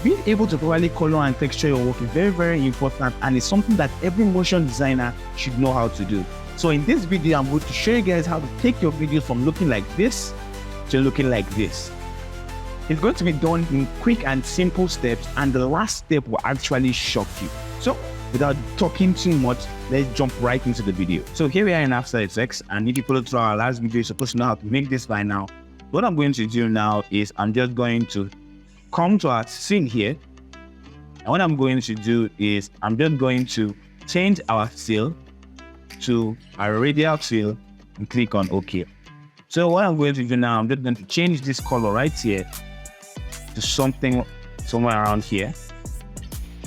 Being able to properly color and texture your work is very, very important, and it's something that every motion designer should know how to do. So in this video, I'm going to show you guys how to take your videos from looking like this to looking like this. It's going to be done in quick and simple steps, and the last step will actually shock you. So without talking too much, let's jump right into the video. So here we are in After Effects, and if you follow through our last video, you're supposed to know how to make this by now. What I'm going to do now is I'm just going to come to our scene here, and what I'm going to do is I'm just going to change our fill to a radial fill and click on OK. So what I'm going to do now, I'm just going to change this color right here to something somewhere around here.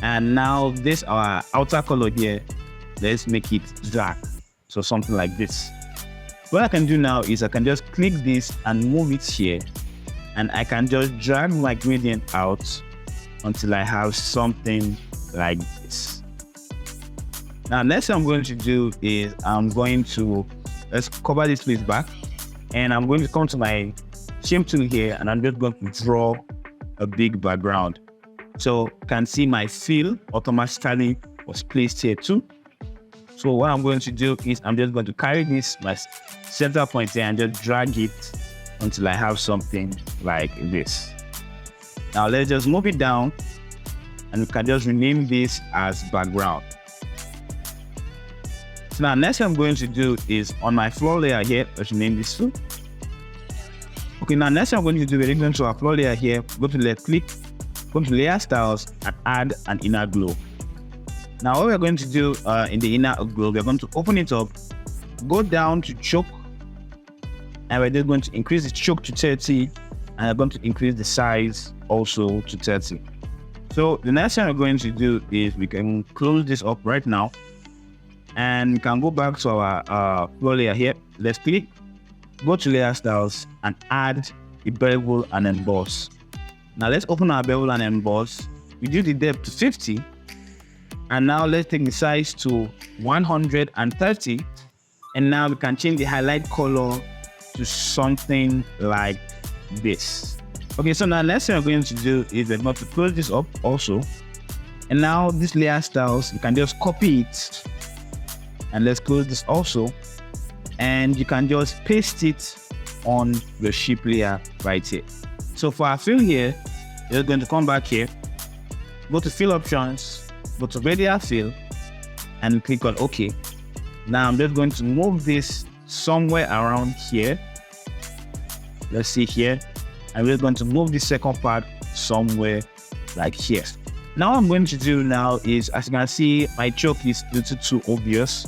And now this our outer color here, let's make it dark, so something like this. What I can do now is I can just click this and move it here, and I can just drag my gradient out until I have something like this. Now next thing I'm going to do is let's cover this place back, and I'm going to come to my shape tool here, and I'm just going to draw a big background. So you can see my fill automatically was placed here too. So what I'm going to do is I'm just going to carry this, my center point here, and just drag it until I have something like this. Now let's just move it down, and we can just rename this as background. So now next thing I'm going to do is on my floor layer here, let's rename this too. Okay, now next thing I'm going to do is going to our floor layer here, go to left click, go to layer styles, and add an inner glow. Now what we're going to do in the inner glow, we're going to open it up, go down to choke, and we're just going to increase the choke to 30, and we're going to increase the size also to 30. So the next thing we're going to do is we can close this up right now, and we can go back to our floor layer here. Let's click, go to layer styles, and add a bevel and emboss. Now let's open our bevel and emboss. We do the depth to 50, and now let's take the size to 130, and now we can change the highlight color to something like this. Okay, so now next thing we're going to do is we're going to close this up also, and now this layer styles, you can just copy it, and let's close this also, and you can just paste it on the shape layer right here. So for our fill here, you're going to come back here, go to fill options, go to radial fill, and click on OK. Now I'm just going to move this somewhere around here. Let's see here. And we're going to move the second part somewhere like here. Now what I'm going to do now is, as you can see, my choke is a little too obvious.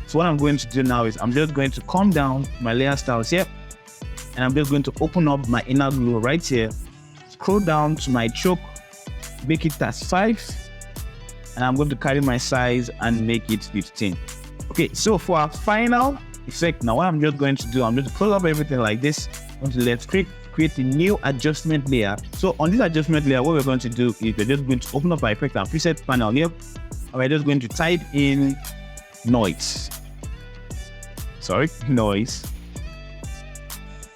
So what I'm going to do now is I'm just going to come down my layer styles here, and I'm just going to open up my inner glow right here, scroll down to my choke, make it as 5, and I'm going to carry my size and make it 15. Okay, so for our final effect now, what I'm just going to do, I'm going to close up everything like this. I'm going to left click, create a new adjustment layer. So on this adjustment layer, what we're going to do is we're just going to open up our effect and preset panel here, and we're just going to type in noise.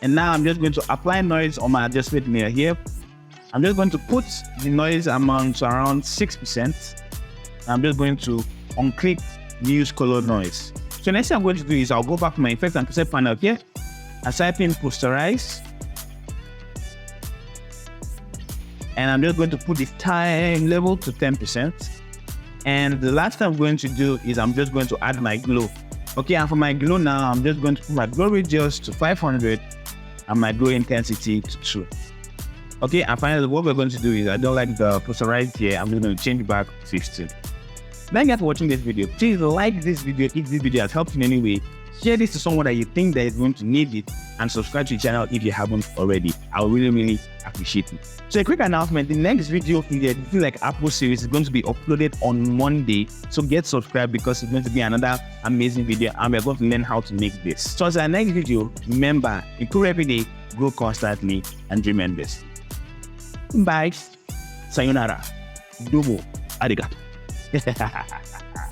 And now I'm just going to apply noise on my adjustment layer here. I'm just going to put the noise amount to around 6%. I'm just going to unclick use color noise. So next thing I'm going to do is I'll go back to my effect and preset panel here and type in posterize. And I'm just going to put the time level to 10%. And the last thing I'm going to do is I'm just going to add my glow. Okay, and for my glow now, I'm just going to put my glow radius to 500 and my glow intensity to 2. Okay, and finally, what we're going to do is I don't like the posterized here. I'm just going to change back to 15. Thank you for watching this video. Please like this video if this video has helped in any way. Share this to someone that you think that is going to need it, and subscribe to the channel if you haven't already. I would really appreciate it. So a quick announcement, the next video in the Feel Like Apple series is going to be uploaded on Monday. So get subscribed because it's going to be another amazing video, and we're going to learn how to make this. So as our next video, remember, improve every day, grow constantly, and dream endlessly. Bye. Sayonara. Domo arigato.